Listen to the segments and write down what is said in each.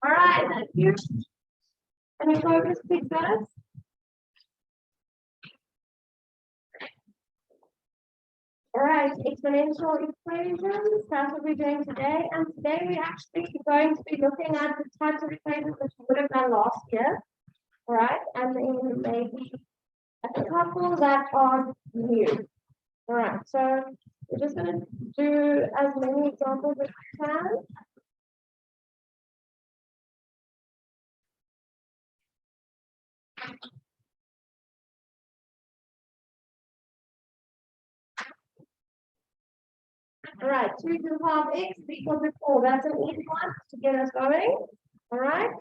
All right, thank you. Can you focus, please, guys? All right, exponential equations, that's what we're doing today. And today we're actually going to be looking at the types of equations that we would have done last year. All right, and then maybe a couple that are new. All right, so we're just going to do as many examples as we can. All right, 2 to the power of x is equal to 4. That's an easy one to get us going. All right.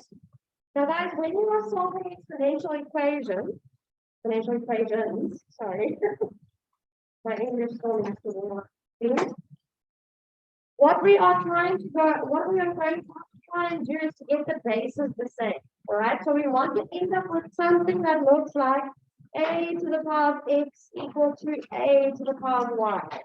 Now, guys, when you are solving exponential equations, sorry, my English still needs to work. What we are going to try and do is to get the bases the same. All right. So we want to end up with something that looks like a to the power of x equal to a to the power of y.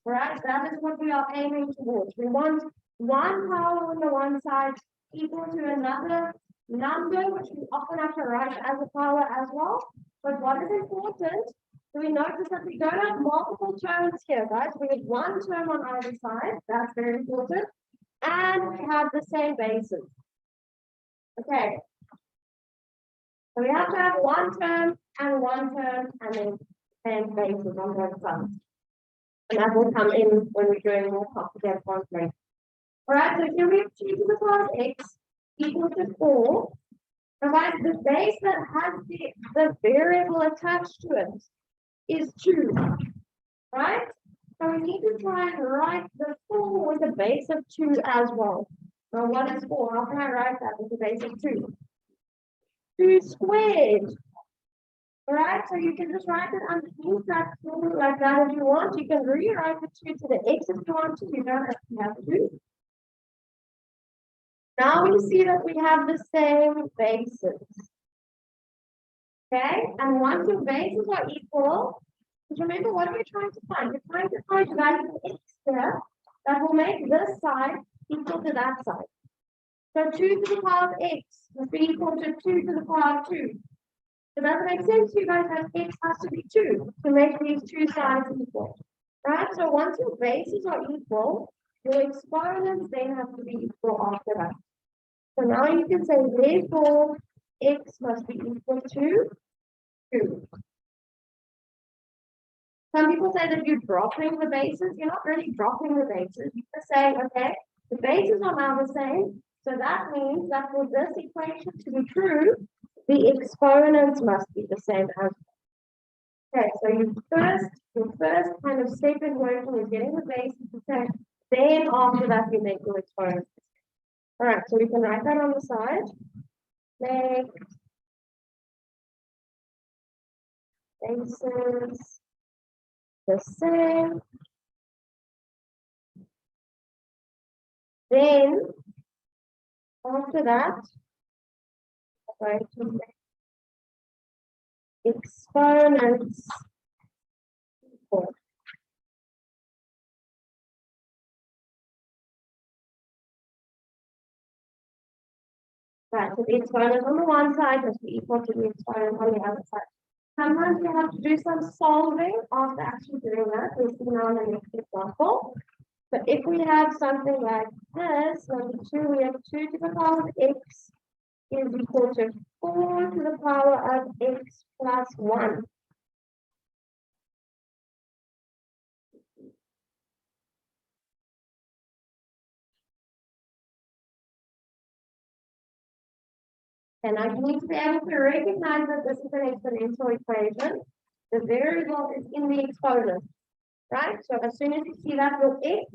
Right, that is what we are aiming towards. We want one power on the one side equal to another number, which we often have to write as a power as well. But what is important, so we notice that we don't have multiple terms here, guys. We have one term on either side. That's very important. And we have the same basis. Okay. So we have to have one term, and then same basis on both sides. And that will come in when we're doing more complicated functions. All right, so here we have 2 to the power of x equal to 4. Provide the base that has the variable attached to it is 2. Right? So we need to try and write the 4 with a base of 2 as well. Now, what is 4? How can I write that with a base of 2? 2 squared. All right, so you can just write it underneath that like that if you want. You can rewrite the 2 to the x if you want to. You don't have to. Now we see that we have the same bases. Okay, and once your bases are equal, because remember, what are we trying to find? We're trying to find the value of x here that will make this side equal to that side. So 2 to the power of x will be equal to 2 to the power of 2. So does it make sense to you guys that x has to be 2 to make these two sides equal? Right? So once your bases are equal, your exponents then have to be equal after that. So now you can say, therefore, x must be equal to 2. Some people say that you're dropping the bases. You're not really dropping the bases. You're just saying, okay, the bases are now the same. So that means that for this equation to be true, the exponents must be the same as. Okay, so your first kind of step in working is getting the bases the same. Then after that, you make your exponents. All right, so we can write that on the side. Make bases the same. Then after that, going to make exponents equal. Right, so the exponent on the one side must be equal to the exponent on the other side. Sometimes you have to do some solving after actually doing that. We'll see now in the next example. So if we have something like this, number 2, we have 2 to the power of x is equal to 4 to the power of x plus 1. And now you need to be able to recognize that this is an exponential equation. The variable is in the exponent, right? So as soon as you see that your x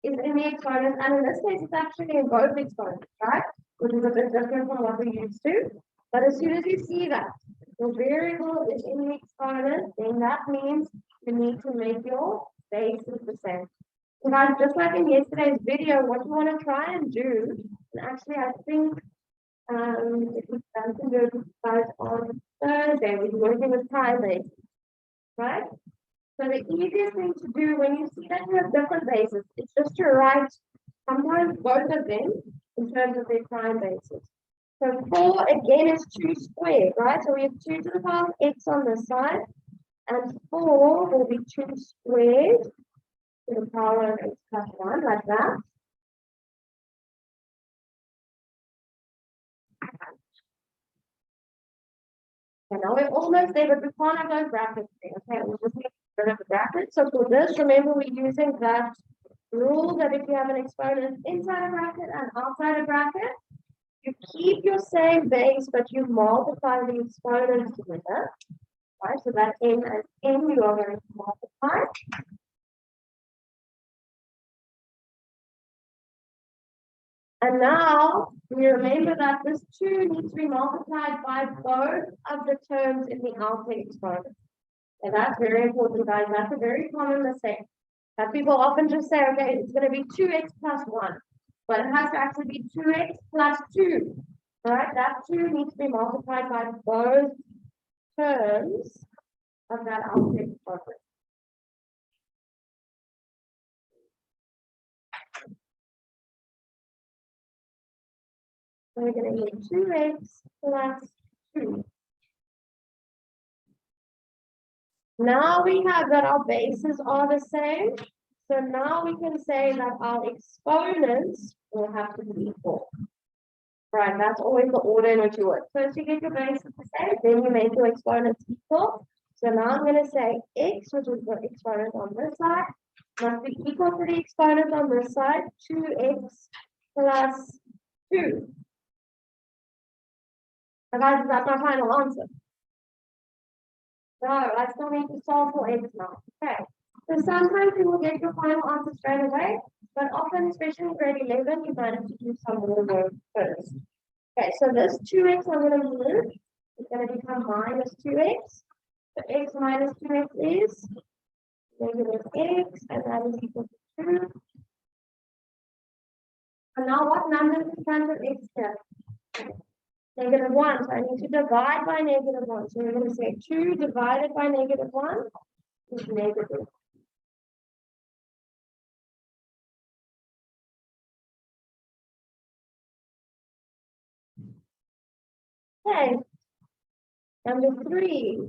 is in the exponent, and in this case, it's actually in both exponents, right? Which is a bit different from what we used to. But as soon as you see that the variable is in the exponent, then that means you need to make your bases the same. Guys, just like in yesterday's video, what you want to try and do, and actually I think if we start to do it guys on Thursday, we're working with primate, right? So the easiest thing to do when you see that you have different bases, it's just to write sometimes both of them in terms of their prime bases. So 4 again is 2 squared, right? So we have 2 to the power of x on this side, and 4 will be 2 squared to the power of x plus 1, like that. And now we're almost there, but we can't have those brackets there. Okay, we'll just need to get rid of the brackets. So for this, remember we're using that rule that if you have an exponent inside a bracket and outside a bracket, you keep your same base, but you multiply the exponents together. Right, so that n and n you are going to multiply. And now we remember that this 2 needs to be multiplied by both of the terms in the outer exponent. And that's very important, guys. That's a very common mistake. That people often just say, okay, it's going to be 2x plus 1. But it has to actually be 2x plus 2. All right, that 2 needs to be multiplied by both terms of that outer exponent. So we're going to get 2x plus 2. Now we have that our bases are the same. So now we can say that our exponents will have to be equal. Right, that's always the order in which you work. First you get your bases the same, then you make your exponents equal. So now I'm going to say x, which is the exponent on this side, must be equal to the exponent on this side, 2x plus 2. So guys, is that my final answer? No, I still need to solve for x now. Okay. So sometimes you will get your final answer straight away, but often, especially in grade 11, you might have to do some more work first. Okay, so this 2x I'm going to move. It's going to become minus 2x. So x minus 2x is negative x, and that is equal to 2. And now what number is in front of x here? Negative 1. So I need to divide by negative 1. So we're going to say 2 divided by negative 1 is negative. Okay. Number 3.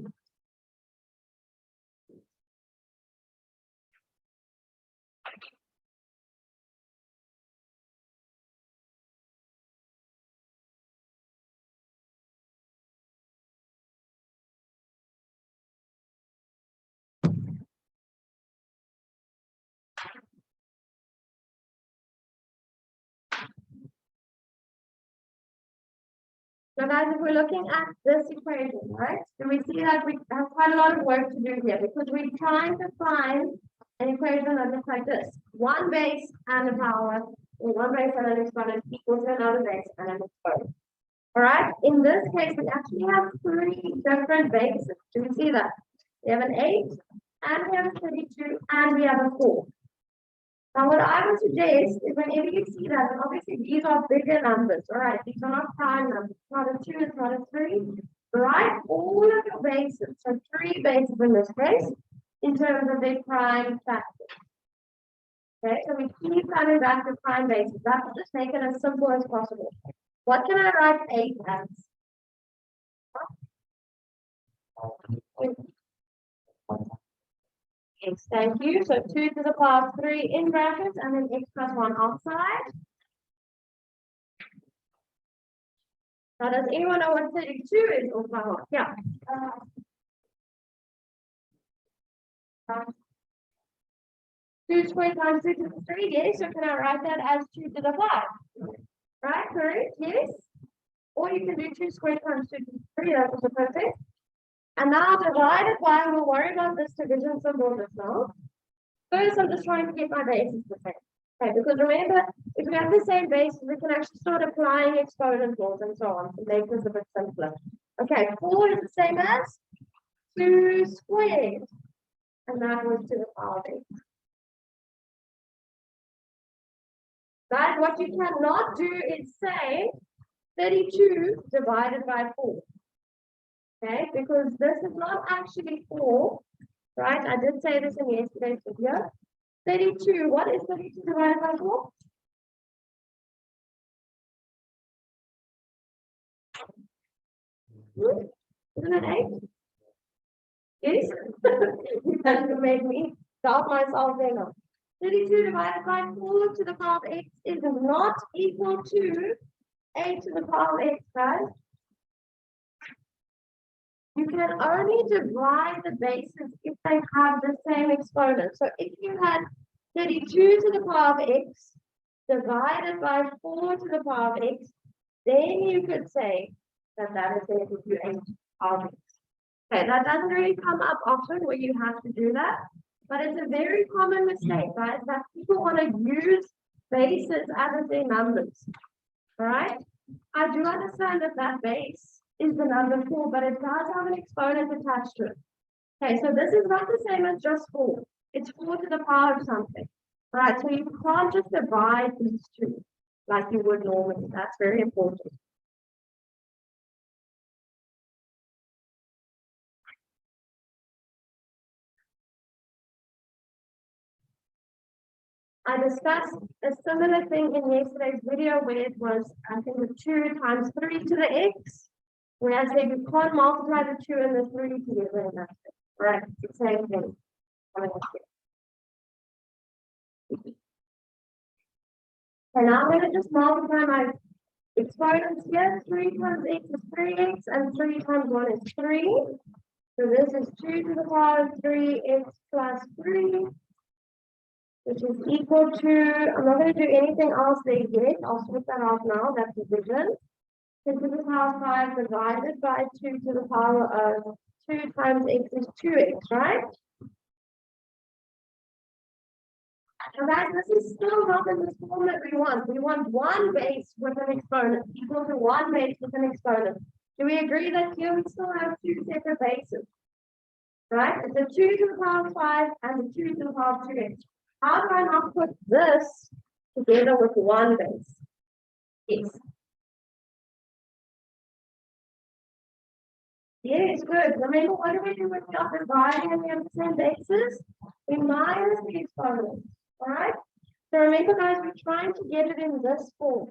So guys, if we're looking at this equation, right, do we see that we have quite a lot of work to do here because we're trying to find an equation that looks like this. One base and a power, or one base and an exponent equals to another base and an exponent. All right, in this case, we actually have 3 different bases. Do we see that? We have an 8, and we have a 32, and we have a 4. Now, what I would suggest is whenever you see that, and obviously these are bigger numbers, all right? These are not prime numbers. It's not a 2, it's not a 3. Write all of your bases, so 3 bases in this case, in terms of their prime factors. Okay, so we keep coming back to prime bases. That will just make it as simple as possible. What can I write 8 as? X, thank you. So 2 to the power of 3 in brackets and then x plus 1 outside. Now, does anyone know what 32 is or power? Yeah. 2 squared times 2 to the 3, yes. So can I write that as 2 to the 5? Right, correct, yes. Or you can do 2 squared times 2 to the 3, that was perfect. And now divided by, we'll worry about this division symbol just now. First, I'm just trying to get my bases the same. Okay, because remember, if we have the same bases, we can actually start applying exponent laws and so on to make this a bit simpler. Okay, 4 is the same as 2 squared. And that was to the power of 8. Guys, what you cannot do is say 32 divided by 4. Okay, because this is not actually 4, right? I did say this in yesterday's video. 32, what is 32 divided by 4? Isn't it 8? Yes? You have to make me doubt myself there now. 32 divided by 4 to the power of x is not equal to 8 to the power of x, guys. You can only divide the bases if they have the same exponent. So if you had 32 to the power of x divided by 4 to the power of x, then you could say that that is equal to 8 of x. Okay, that doesn't really come up often where you have to do that, but it's a very common mistake, right? That people want to use bases as their numbers, all right? I do understand that that base is the number 4, but it does have an exponent attached to it. Okay, so this is not the same as just 4. It's 4 to the power of something, right? So you can't just divide these two like you would normally. That's very important. I discussed a similar thing in yesterday's video where it was, I think, the 2 times 3 to the x, where I said you can't multiply the 2 and the 3 together, and that's it. Right, it's the same thing. And now I'm going to just multiply my exponents here. 3 times x is 3x, and 3 times 1 is 3. So this is 2 to the power of 3x plus 3. Which is equal to, I'm not going to do anything else there yet. I'll switch that off now, that's division. 2 to the power of 5 divided by 2 to the power of 2 times x is 2x, right? And guys, this is still not in the form that we want. We want one base with an exponent equal to one base with an exponent. Do we agree that here we still have 2 separate bases? Right? It's a 2 to the power of 5 and a 2 to the power of 2x. How do I not put this together with one base? Yes. Yes, good. Remember, what do we do when we are dividing and we have the same bases? We minus the exponents, all right? So remember, guys, we're trying to get it in this form.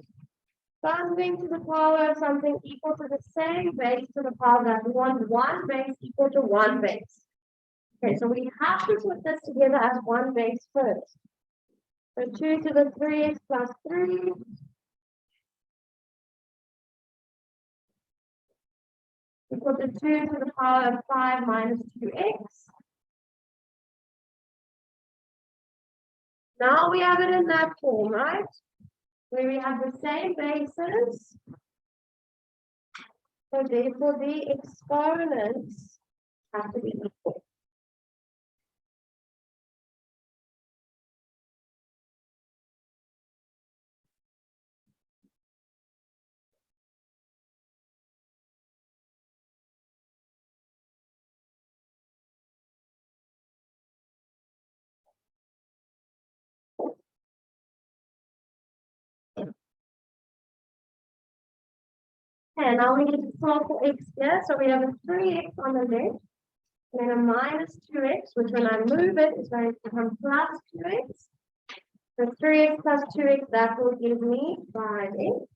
Something to the power of something equal to the same base to the power of that. We want one base equal to one base. Okay, so we have to put this together as one base first. So 2 to the 3x plus 3 equal to 2 to the power of 5 minus 2x. Now we have it in that form, right? Where we have the same bases. So therefore the exponents have to be equal. And now we need to solve for x here. So we have a 3x on the left, and then a minus 2x, which when I move it is going to become plus 2x. So 3x plus 2x, that will give me 5x.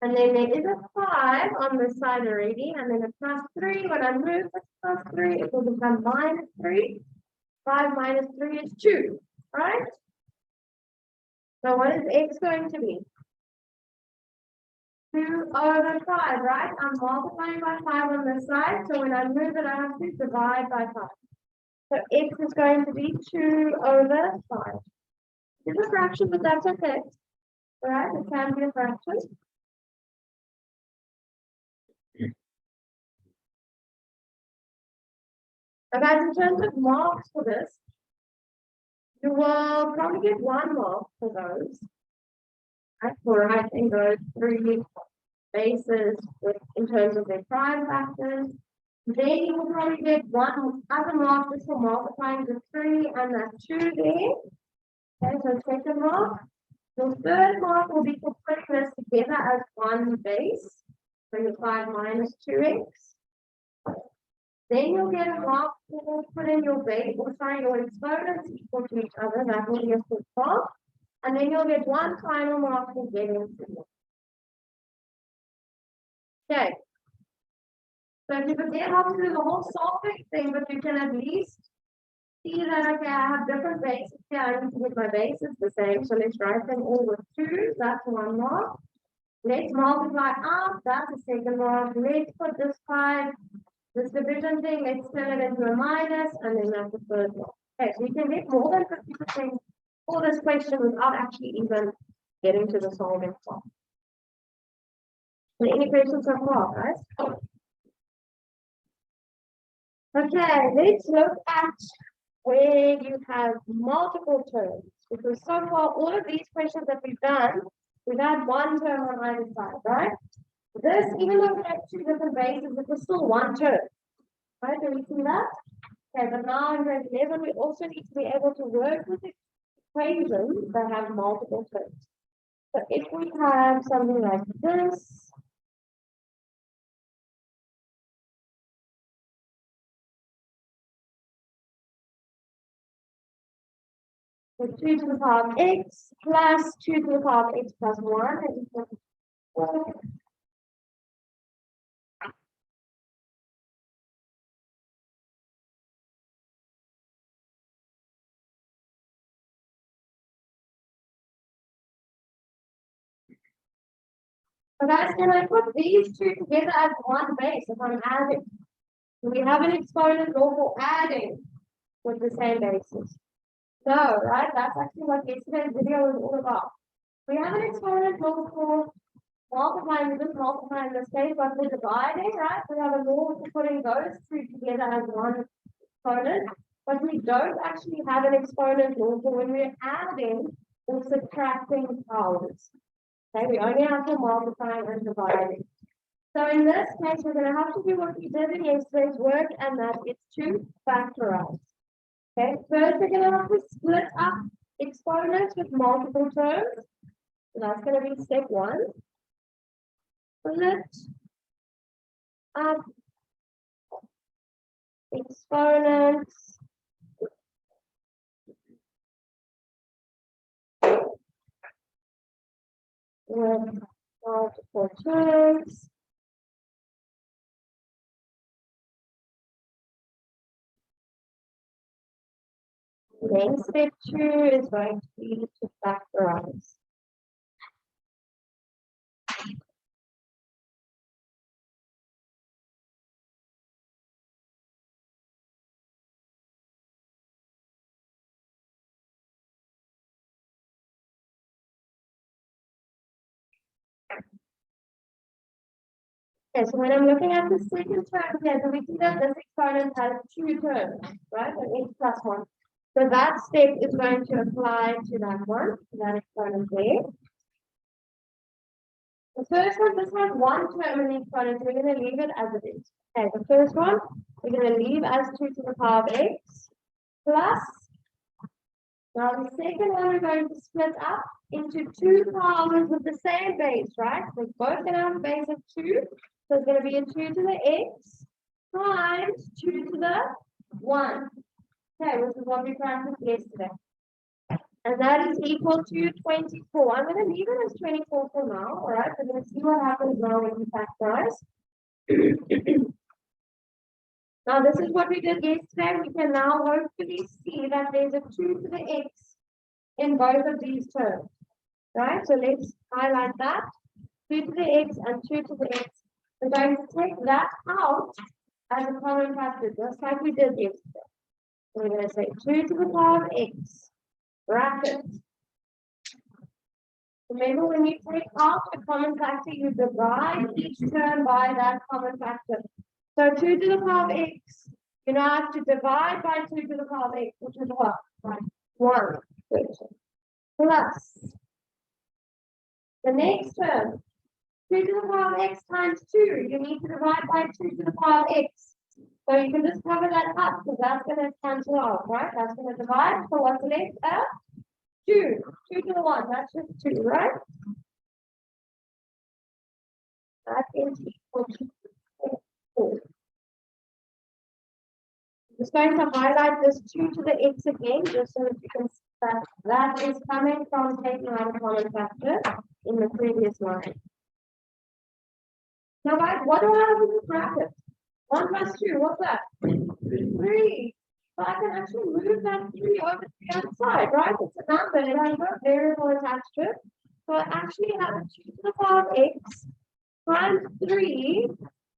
And then there is a 5 on this side already, and then a plus 3. When I move this plus 3, it will become minus 3. 5 minus 3 is 2, right? So what is x going to be? 2 over 5, right? I'm multiplying by 5 on this side, so when I move it, I have to divide by 5. So x is going to be 2 over 5. It's a fraction, but that's okay. All right, it can be a fraction. Now guys, in terms of marks for this, you will probably get 1 mark for those. Right, for writing those 3 bases with, in terms of their prime factors. Then you will probably get 1 other mark just for multiplying the 3 and that 2 there. Okay, so second mark. The third mark will be for putting this together as one base. So your 5 minus 2x. Then you'll get a mark for putting your base, or sorry, your exponents equal to each other. That will be a full mark. And then you'll get one final mark for getting to it. Okay. So if you forget how to do the whole solving thing, but you can at least see that, okay, I have different bases here. I need to get my bases the same. So let's write them all with 2. That's one mark. Let's multiply up. That's a second mark. Let's put this 5, this division thing, let's turn it into a minus, and then that's the third mark. Okay, so you can get more than 50% for this question without actually even getting to the solving part. So any questions so far, guys? Okay, let's look at where you have multiple terms. Because so far, all of these questions that we've done, we've had one term on either side, right? This, even though we have 2 different bases, it was still one term. Right? Do we see that? Okay, but now in grade 11, we also need to be able to work with equations that have multiple terms. So if we have something like this, so 2 to the power of x plus 2 to the power of x plus 1 is equal to 4. So guys, can I put these two together as one base if I'm adding? Do we have an exponent law for adding with the same bases? No, right? That's actually what yesterday's video was all about. We have an exponent law for multiplying, we just multiplying this case, but we're dividing, right? We have a law for putting those two together as one exponent, but we don't actually have an exponent law for when we're adding or subtracting powers. Okay, we only have to multiply and divide. So in this case, we're going to have to do what we did in yesterday's work, and that is to factorize. Okay, first we're going to have to split up exponents with multiple terms. So that's going to be step 1. Split up exponents with multiple terms. Then step 2 is going to be to factorize. Okay, so when I'm looking at the second term here, so we see that this exponent has 2 terms, right? So x plus 1. So that step is going to apply to that one, to that exponent there. The first one, this has 1 term in the exponent, so we're going to leave it as it is. Okay, the first one, we're going to leave as 2 to the power of x plus. Now the second one, we're going to split up into 2 powers with the same base, right? We're both going to have a base of 2. So it's going to be a 2 to the x times 2 to the 1. Okay, which is what we practiced yesterday. And that is equal to 24. I'm going to leave it as 24 for now, all right? We're going to see what happens now when we factorize. Now, this is what we did yesterday. We can now hopefully see that there's a 2 to the x in both of these terms, right? So let's highlight that. 2 to the x and 2 to the x. We're going to take that out as a common factor, just like we did yesterday. We're going to say 2 to the power of x, bracket. Remember, when you take out a common factor, you divide each term by that common factor. So 2 to the power of x, you now have to divide by 2 to the power of x, which is what? Right. 1. Plus the next term, 2 to the power of x times 2. You need to divide by 2 to the power of x. So you can just cover that up because that's going to cancel out, right? That's going to divide. So what's left? 2. 2 to the 1, that's just 2, right? That is equal to 4. I'm just going to highlight this 2 to the x again, just so that you can see that that is coming from taking out a common factor in the previous line. Now, guys, what do I have in this bracket? 1 plus 2, what's that? 3. So I can actually move that 3 over to the other side, right? It's a number, it has no variable attached to it. So I actually have 2 to the power of x times 3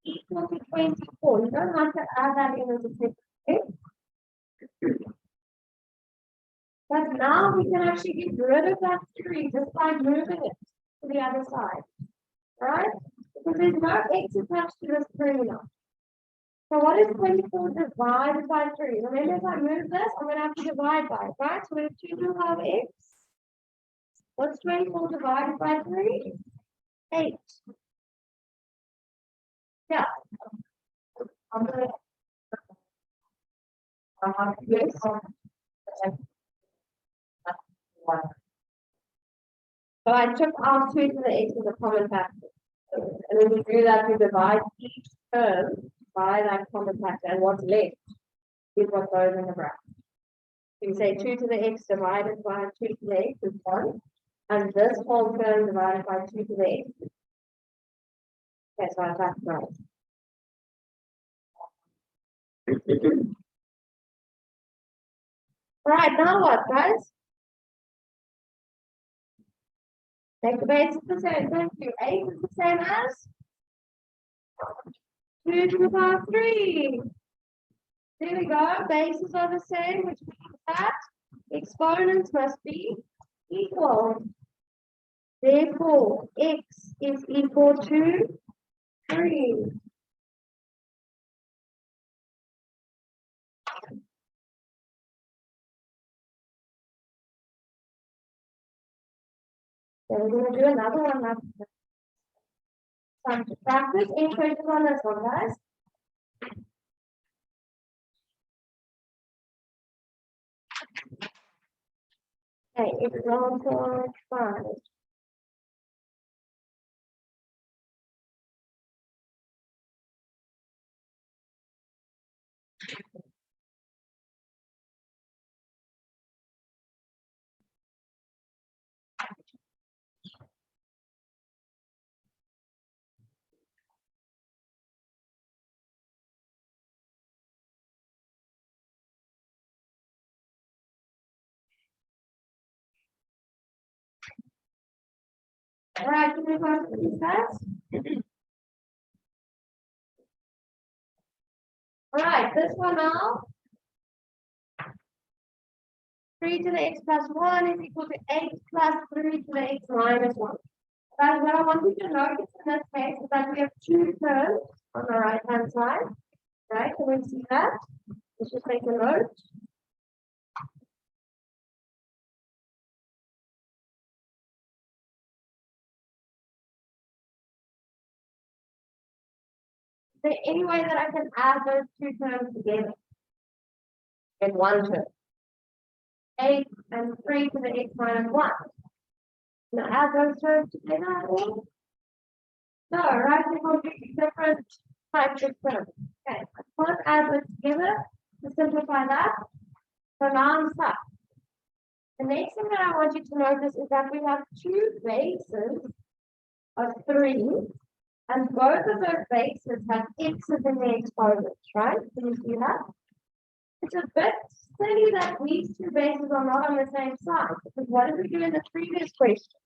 equal to 24. You don't have to add that in as a separate. But now we can actually get rid of that 3 just by moving it to the other side, right? Because there's no x attached to this 3 now. So what is 24 divided by 3? Remember, if I move this, I'm going to have to divide by it, right? So we have 2 to the power of x. What's 24 divided by 3? 8. Yeah. I'm going to yes. So I took out 2 to the x as a common factor. And when we do that, we divide each term by that common factor. And what's left is what goes in the bracket. You say 2 to the x divided by 2 to the x is 1. And this whole term divided by 2 to the x. Okay, so that's right. All right, now what, guys? Take the base is the same. Thank you. 8 is the same as 2 to the power 3. There we go. Bases are the same, which means that exponents must be equal. Therefore, x is equal to 3. So we're going to do another one now. Time to practice. Any questions on this one, guys? Okay, example 5. All right, can we go to these guys? All right, this one now. 3 to the x plus 1 is equal to 8 plus 3 to the x minus 1. Guys, what I want you to notice in this case is that we have 2 terms on the right-hand side. Right? Can we see that? Let's just make a note. Is there any way that I can add those 2 terms together in one term? 8 and 3 to the x minus 1. Can I add those terms together at all? No, right? They're completely different types of terms. Okay, let's add those together to simplify that. So now I'm stuck. The next thing that I want you to notice is that we have 2 bases of 3, and both of those bases have x's in their exponents, right? Can you see that? It's a bit silly that these 2 bases are not on the same side, because what did we do in the previous question?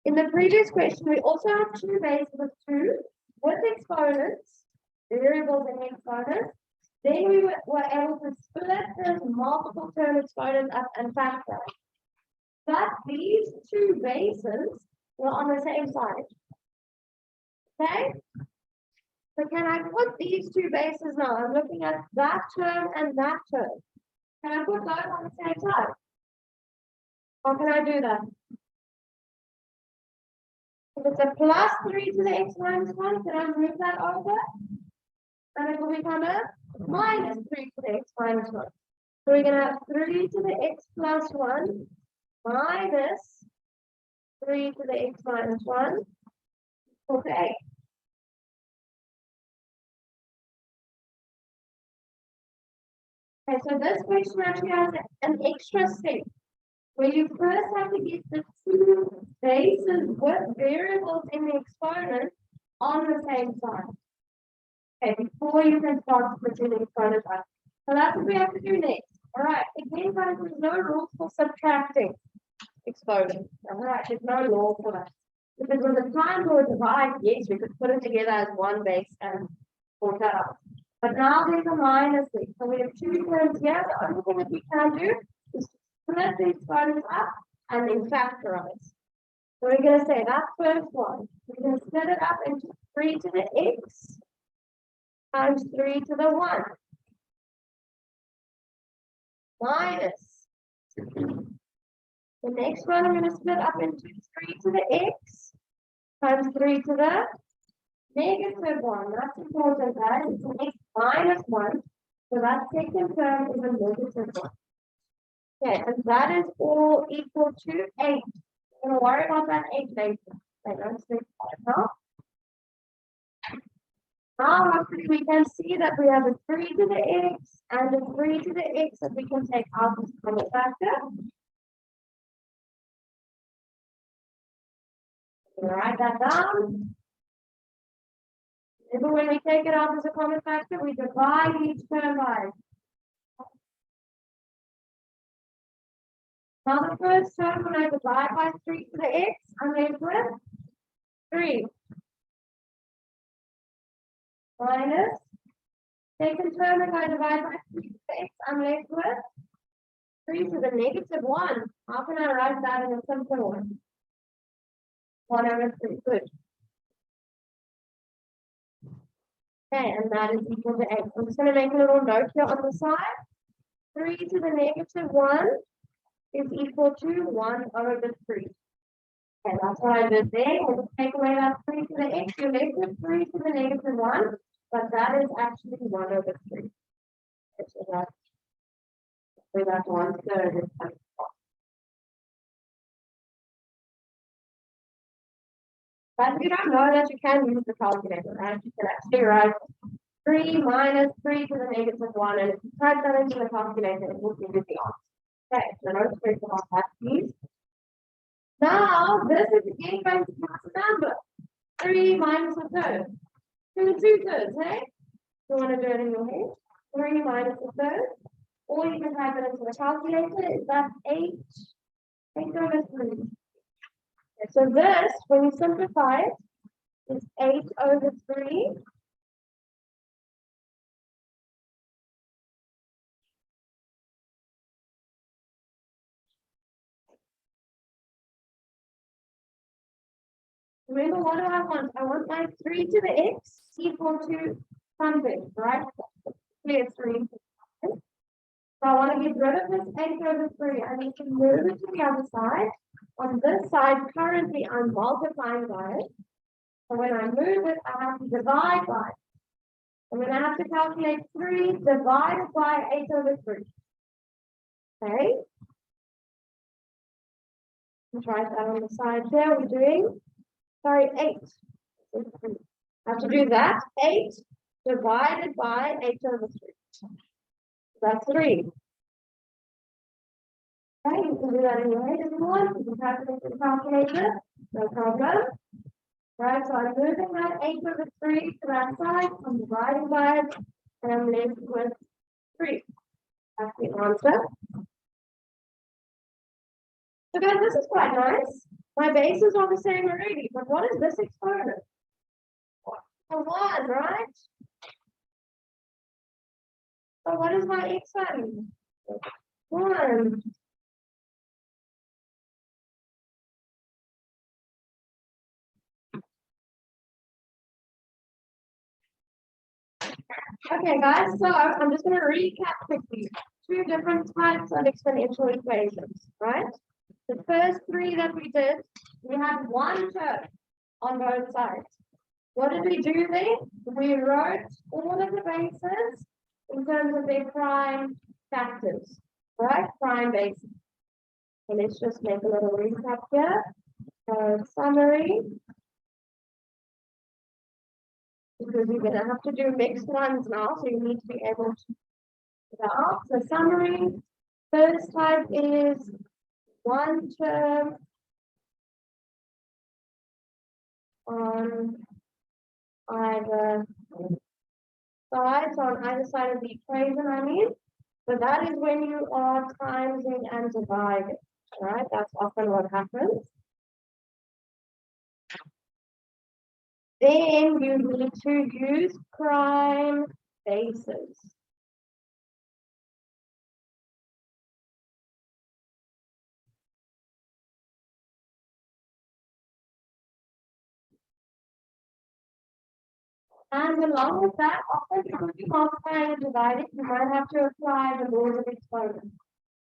In the previous question, we also have 2 bases of 2 with exponents, variables and exponents. Then we were able to split those multiple term exponents up and factorize. But these 2 bases were on the same side. Okay? So can I put these 2 bases now? I'm looking at that term and that term. Can I put those on the same side? How can I do that? If it's a plus 3 to the x minus 1, can I move that over? And it will become a minus 3 to the x minus 1. So we're going to have 3 to the x plus 1 minus 3 to the x minus 1 equal to 8. Okay, so this question actually has an extra step where you first have to get the two bases with variables in the exponent on the same side. Okay, before you can start putting the exponent up. So that's what we have to do next. All right, again, guys, there's no rules for subtracting exponents. All right, there's no law for that. Because when the times were divided, yes, we could put it together as one base and sort that out. But now there's a minus there. So we have two terms here. The only thing that we can do is split the exponents up and then factorize. So we're going to say that first one. We're going to split it up into 3 to the x times 3 to the 1 minus. The next one I'm going to split up into 3 to the x times 3 to the negative 1. That's important, guys. It's an x minus 1. So that second term is a negative 1. Okay, and that is all equal to 8. We're going to worry about that 8 later. Okay, let's take that now. Now, hopefully, we can see that we have a 3 to the x and a 3 to the x that we can take out as a common factor. Write that down. Even when we take it out as a common factor, we divide each term by. Now the first term, when I divide by 3 to the x, I'm left with 3. Minus. Second term, if I divide by 3 to the x, I'm left with 3 to the negative 1. How can I write that in a simple one? 1 over 3. Good. Okay, and that is equal to 8. I'm just going to make a little note here on the side. 3 to the negative 1 is equal to 1 over 3. Okay, that's what I did there. We'll take away that 3 to the x. You're left with 3 to the negative 1, but that is actually 1 over 3. Okay, so that's where that 1/3 is coming from. But if you don't know that, you can use the calculator, right? You can actually write 3 minus 3 to the negative 1, and if you type that into the calculator, it will give you the answer. Okay, so no stress about that, please. Now, this is again going to give us a number. 3 minus a third. 2/3, hey? You want to do it in your head? 3 minus a third. Or you can type it into the calculator. Is that 8? 8 over 3. Okay, so this, when you simplify it, is 8 over 3. Remember, what do I want? I want my 3 to the x equal to something, right? Clear 3. So I want to get rid of this 8 over 3. I need to move it to the other side. On this side, currently, I'm multiplying by it. So when I move it, I have to divide by it. And then I have to calculate 3 divided by 8 over 3. Okay? Let's write that on the side here. We're doing, 8. I have to do that. 8 divided by 8 over 3. That's 3. Okay, you can do that in your head if you want. You can calculate the calculator. No problem. Right, so I'm moving that 8 over 3 to that side. I'm dividing by it, and I'm left with 3. That's the answer. So guys, this is quite nice. My bases are the same already, but what is this exponent? A 1, right? So what is my x value? 1. Okay, guys, so I'm just going to recap quickly. 2 different types of exponential equations, right? The first 3 that we did, we had 1 term on both sides. What did we do there? We wrote all of the bases in terms of their prime factors, right? Prime bases. So let's just make a little recap here. Summary, because you're going to have to do mixed ones now, so you need to be able to do that out. So summary, first type is one term on either side, so on either side of the equation, I mean. So that is when you are timesing and dividing, right? That's often what happens. Then you need to use prime bases. And along with that, often because you multiply and divide it, you might have to apply the laws of exponents.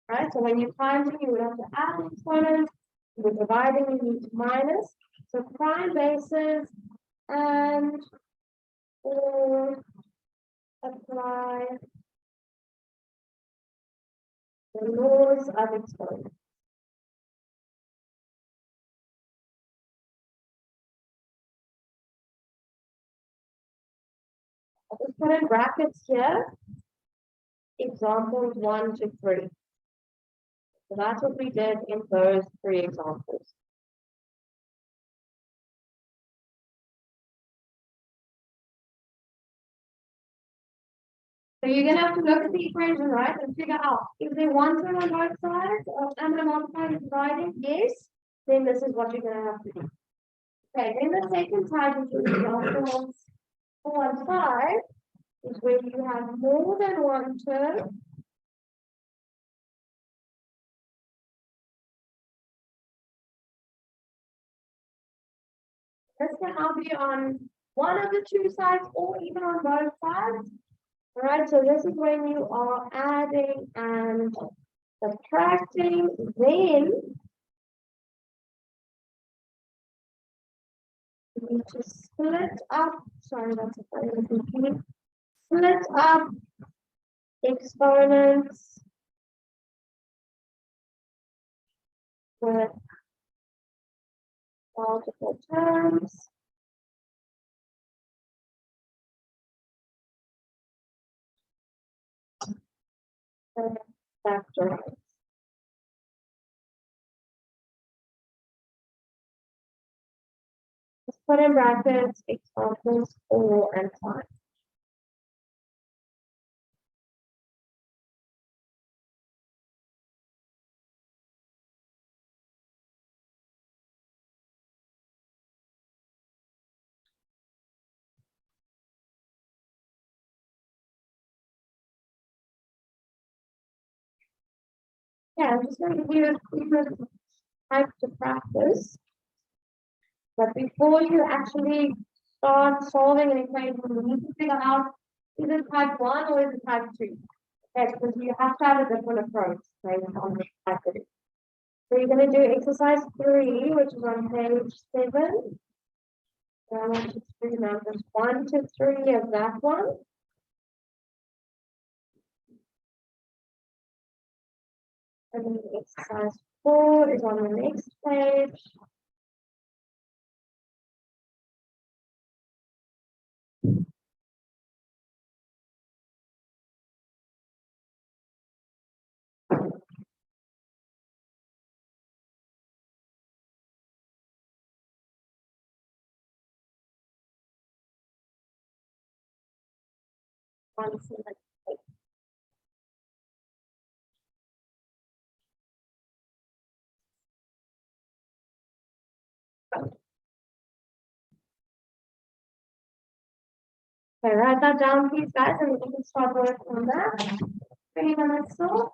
Right? So when you're timesing, you would have to add exponents. When you're dividing, you need to minus. So prime bases and or apply the laws of exponents. I'll just put in brackets here, examples 1 to 3. So that's what we did in those 3 examples. So you're going to have to look at the equation, right, and figure out, is there one term on both sides, or am I multiplying and dividing? Yes, then this is what you're going to have to do. Okay, then the second type of examples 4 and 5 is where you have more than one term. This can now be on one of the 2 sides or even on both sides. All right, so this is when you are adding and subtracting, then you need to split up, sorry, that's a very confusing. Split up exponents with multiple terms. And factorize. Just put in brackets examples 4 and 5. Yeah, I'm just going to give you a few types to practice. But before you actually start solving an equation, you need to figure out is it type 1 or is it type 2? Okay, because you have to have a different approach based on the type it is. So you're going to do exercise 3, which is on page 7. So I want you to do numbers 1 to 3 of that one. And then exercise 4 is on the next page. On select page. Okay, write that down, please, guys, and we can start working on that. 3 minutes still.